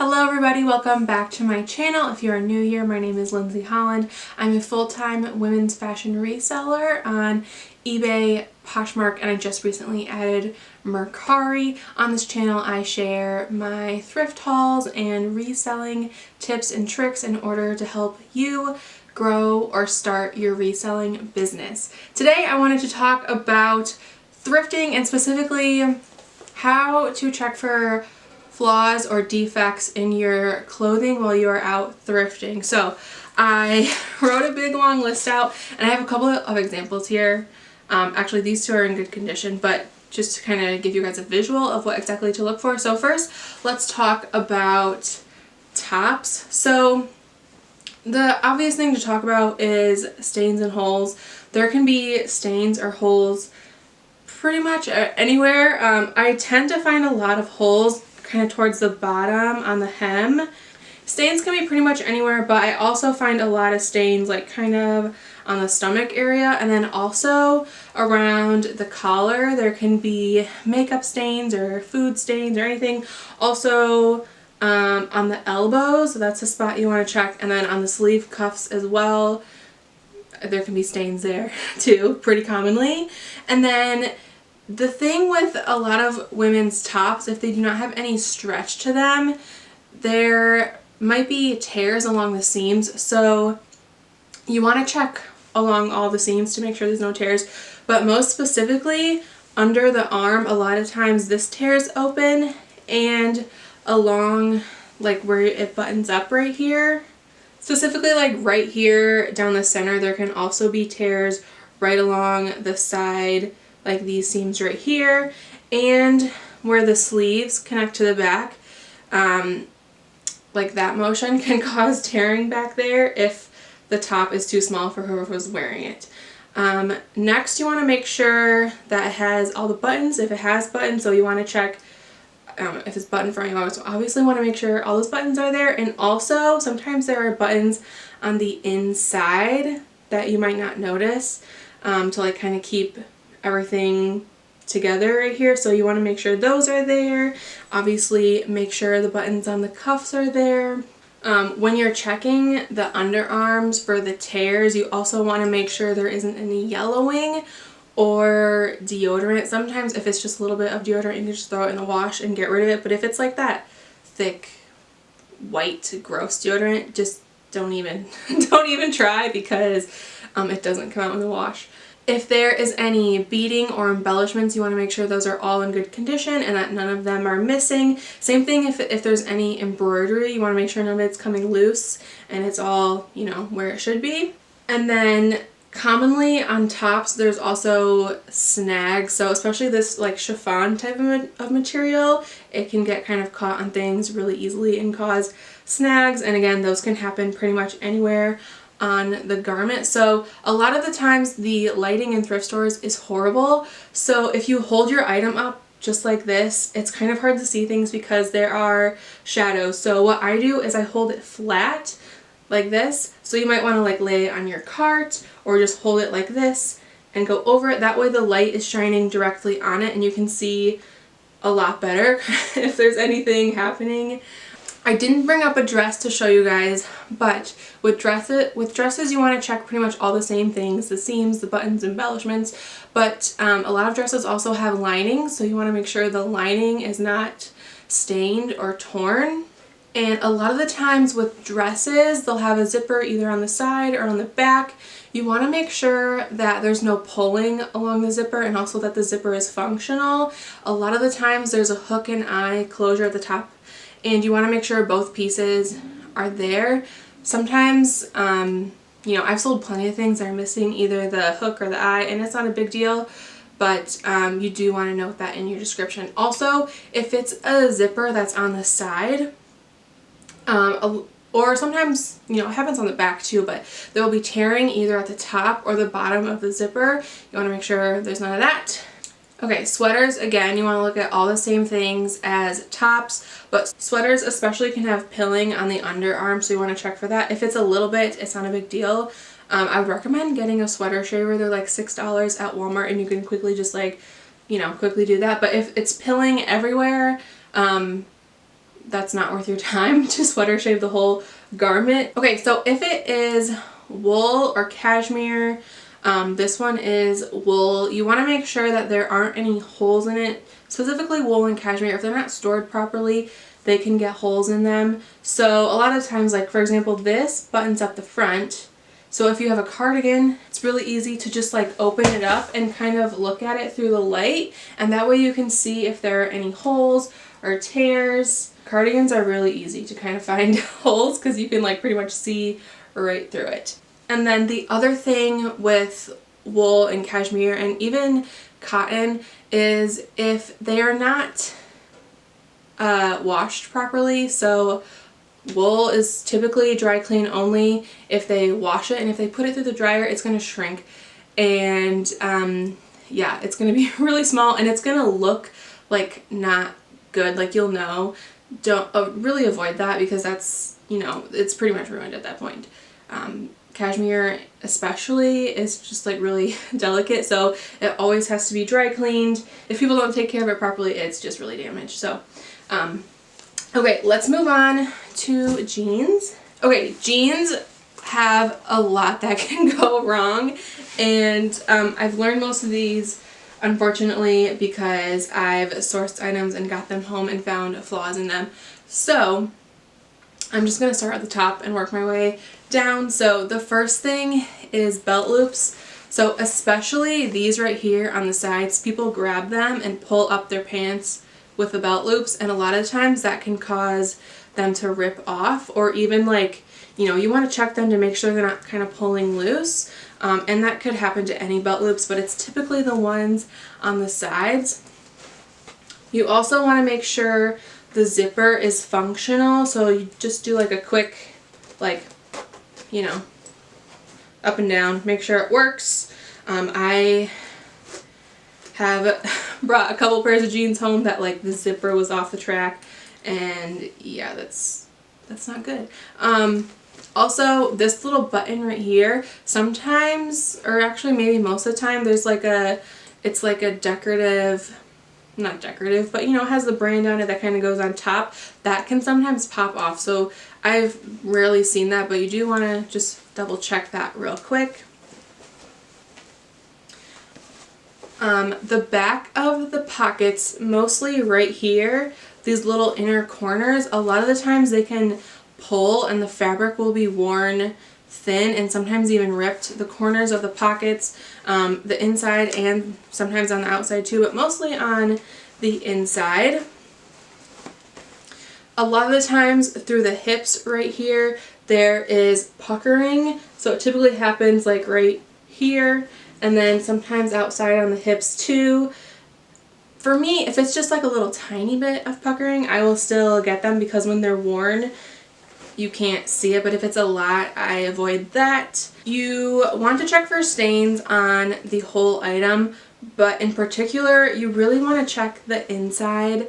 Hello everybody, welcome back to my channel. If you are new here, my name is Lindsay Holland. I'm a full-time women's fashion reseller on eBay, Poshmark, and I just recently added Mercari. On this channel I share my thrift hauls and reselling tips and tricks in order to help you grow or start your reselling business. Today I wanted to talk about thrifting and specifically how to check for flaws or defects in your clothing while you are out thrifting. So I wrote a big long list out and I have a couple of examples here. Actually these two are in good condition, but just to kind of give you guys a visual of what exactly to look for. So first let's talk about tops. So the obvious thing to talk about is stains and holes. There can be stains or holes pretty much anywhere. I tend to find a lot of holes kind of towards the bottom on the hem. Stains can be pretty much anywhere, but I also find a lot of stains like kind of on the stomach area, and then also around the collar there can be makeup stains or food stains or anything. Also on the elbows, so that's a spot you want to check, and then on the sleeve cuffs as well there can be stains there too, pretty commonly. And then the thing with a lot of women's tops, if they do not have any stretch to them, there might be tears along the seams. So you want to check along all the seams to make sure there's no tears. But most specifically, under the arm, a lot of times this tears open, and along like where it buttons up right here, specifically like right here down the center, there can also be tears right along the side, like these seams right here, and where the sleeves connect to the back. Like that motion can cause tearing back there if the top is too small for whoever's wearing it. Next, you want to make sure that it has all the buttons, if it has buttons. So you want to check if it's button front. You obviously want to make sure all those buttons are there, and also sometimes there are buttons on the inside that you might not notice to like kind of keep everything together right here. So you want to make sure those are there. Obviously make sure the buttons on the cuffs are there. When you're checking the underarms for the tears, you also want to make sure there isn't any yellowing or deodorant. Sometimes if it's just a little bit of deodorant, you can just throw it in the wash and get rid of it. But if it's like that thick, white, gross deodorant, just don't even try, because it doesn't come out in the wash. If there is any beading or embellishments, you want to make sure those are all in good condition and that none of them are missing. Same thing if there's any embroidery, you want to make sure none of it's coming loose and it's all, you know, where it should be. And then commonly on tops there's also snags. So especially this like chiffon type of material, it can get kind of caught on things really easily and cause snags. And again, those can happen pretty much anywhere on the garment. So a lot of the times the lighting in thrift stores is horrible. So if you hold your item up just like this, it's kind of hard to see things because there are shadows. So what I do is I hold it flat like this. So you might want to like lay it on your cart or just hold it like this and go over it. That way the light is shining directly on it and you can see a lot better if there's anything happening. I didn't bring up a dress to show you guys, but with dresses you want to check pretty much all the same things, the seams, the buttons, embellishments, but a lot of dresses also have lining, so you want to make sure the lining is not stained or torn. And a lot of the times with dresses, they'll have a zipper either on the side or on the back. You want to make sure that there's no pulling along the zipper and also that the zipper is functional. A lot of the times there's a hook and eye closure at the top, and you want to make sure both pieces are there. Sometimes, you know, I've sold plenty of things that are missing either the hook or the eye, and it's not a big deal, but you do want to note that in your description. Also, if it's a zipper that's on the side, or sometimes, you know, it happens on the back too, but there will be tearing either at the top or the bottom of the zipper. You want to make sure there's none of that. Okay, sweaters, again, you want to look at all the same things as tops, but sweaters especially can have pilling on the underarm, so you want to check for that. If it's a little bit, it's not a big deal. I would recommend getting a sweater shaver. They're like $6 at Walmart, and you can quickly just like, you know, quickly do that. But if it's pilling everywhere, that's not worth your time to sweater shave the whole garment. Okay, so if it is wool or cashmere, this one is wool, you want to make sure that there aren't any holes in it. Specifically wool and cashmere, if they're not stored properly, they can get holes in them. So a lot of times, like for example, this buttons up the front. So if you have a cardigan, it's really easy to just like open it up and kind of look at it through the light, and that way you can see if there are any holes or tears. Cardigans are really easy to kind of find holes because you can like pretty much see right through it. And then the other thing with wool and cashmere and even cotton is if they are not washed properly. So wool is typically dry clean only if they wash it, and if they put it through the dryer, it's going to shrink, and yeah, it's going to be really small and it's going to look like not good. Like you'll know. Don't really avoid that because that's, you know, it's pretty much ruined at that point. Cashmere especially is just like really delicate, so it always has to be dry cleaned. If people don't take care of it properly, it's just really damaged. So okay, let's move on to jeans. Okay, jeans have a lot that can go wrong, and I've learned most of these unfortunately because I've sourced items and got them home and found flaws in them. So I'm just going to start at the top and work my way down. So the first thing is belt loops. So especially these right here on the sides, people grab them and pull up their pants with the belt loops, and a lot of times that can cause them to rip off, or even like, you know, you want to check them to make sure they're not kind of pulling loose, and that could happen to any belt loops, but it's typically the ones on the sides. You also want to make sure the zipper is functional, so you just do like a quick, like, you know, up and down, make sure it works. I have brought a couple pairs of jeans home that like the zipper was off the track, and yeah, that's not good. Also, this little button right here, sometimes, or actually maybe most of the time, there's like it's like a decorative, not decorative, but you know, it has the brand on it that kind of goes on top. That can sometimes pop off, so I've rarely seen that, but you do want to just double check that real quick. The back of the pockets, mostly right here, these little inner corners, a lot of the times they can pull and the fabric will be worn thin and sometimes even ripped. The corners of the pockets, the inside and sometimes on the outside too, but mostly on the inside. A lot of the times through the hips right here, there is puckering. So it typically happens like right here, and then sometimes outside on the hips too. For me, if it's just like a little tiny bit of puckering, I will still get them because when they're worn, you can't see it, but if it's a lot, I avoid that. You want to check for stains on the whole item, but in particular, you really want to check the inside,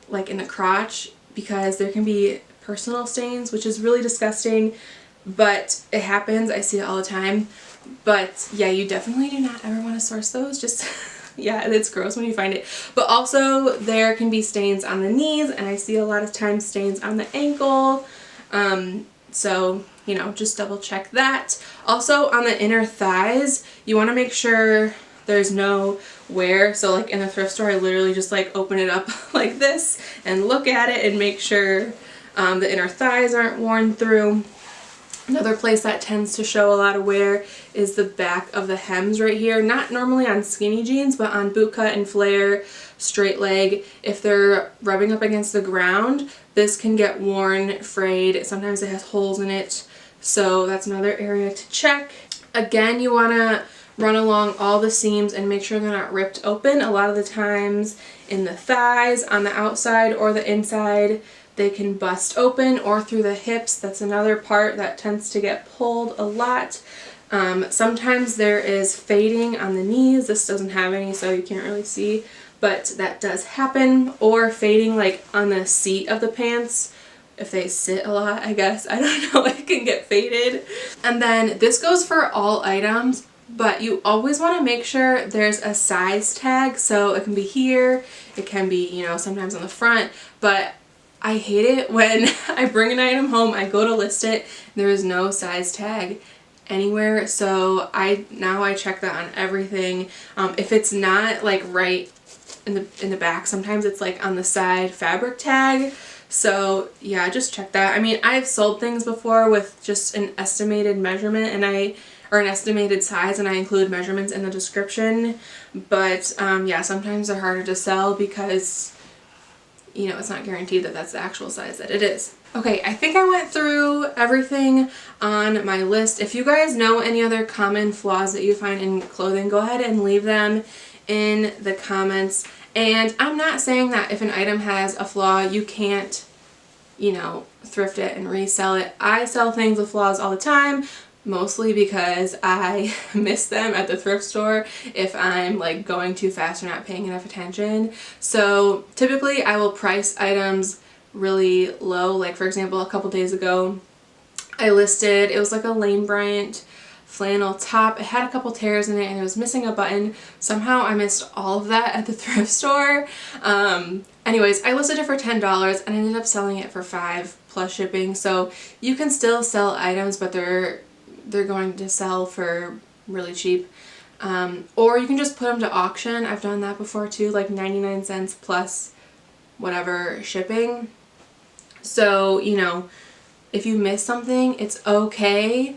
like in the crotch, because there can be personal stains, which is really disgusting, but it happens. I see it all the time. But yeah, you definitely do not ever want to source those. Just yeah, it's gross when you find it. But also there can be stains on the knees, and I see a lot of times stains on the ankle. So, you know, just double check that. Also on the inner thighs, you want to make sure there's no wear. So like in a thrift store, I literally just like open it up like this and look at it and make sure the inner thighs aren't worn through. Another place that tends to show a lot of wear is the back of the hems right here. Not normally on skinny jeans, but on boot cut and flare, straight leg. If they're rubbing up against the ground, this can get worn, frayed. Sometimes it has holes in it. So that's another area to check. Again, you want to run along all the seams and make sure they're not ripped open. A lot of the times in the thighs, on the outside or the inside, they can bust open, or through the hips. That's another part that tends to get pulled a lot. Sometimes there is fading on the knees. This doesn't have any, so you can't really see, but that does happen. Or fading like on the seat of the pants. If they sit a lot, I guess. I don't know, it can get faded. And then this goes for all items, but you always want to make sure there's a size tag. So it can be here, it can be, you know, sometimes on the front, but I hate it when I bring an item home, I go to list it, there is no size tag anywhere, so now I check that on everything. If it's not like right in the back, sometimes it's like on the side fabric tag. So yeah, just check that. I mean, I've sold things before with just an estimated measurement or an estimated size, and I include measurements in the description. But yeah, sometimes they're harder to sell because, you know, it's not guaranteed that that's the actual size that it is. Okay, I think I went through everything on my list. If you guys know any other common flaws that you find in clothing, go ahead and leave them in the comments. And I'm not saying that if an item has a flaw, you can't, you know, thrift it and resell it. I sell things with flaws all the time, mostly because I miss them at the thrift store if I'm like going too fast or not paying enough attention. So typically I will price items really low. Like for example, a couple days ago I listed, it was like a Lane Bryant flannel top. It had a couple tears in it and it was missing a button. Somehow I missed all of that at the thrift store. Anyways, I listed it for $10 and I ended up selling it for $5 plus shipping. So you can still sell items, but they're going to sell for really cheap. Or you can just put them to auction. I've done that before too, like 99 cents plus whatever shipping. So, you know, if you miss something, it's okay.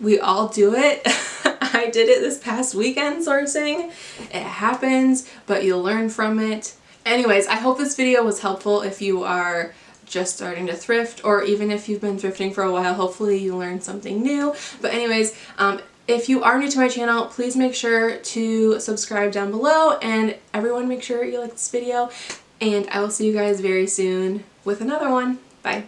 We all do it. I did it this past weekend sourcing. It happens, but you'll learn from it. Anyways, I hope this video was helpful if you are just starting to thrift, or even if you've been thrifting for a while. Hopefully you learned something new. But anyways, if you are new to my channel, please make sure to subscribe down below, and everyone make sure you like this video, and I will see you guys very soon with another one. Bye.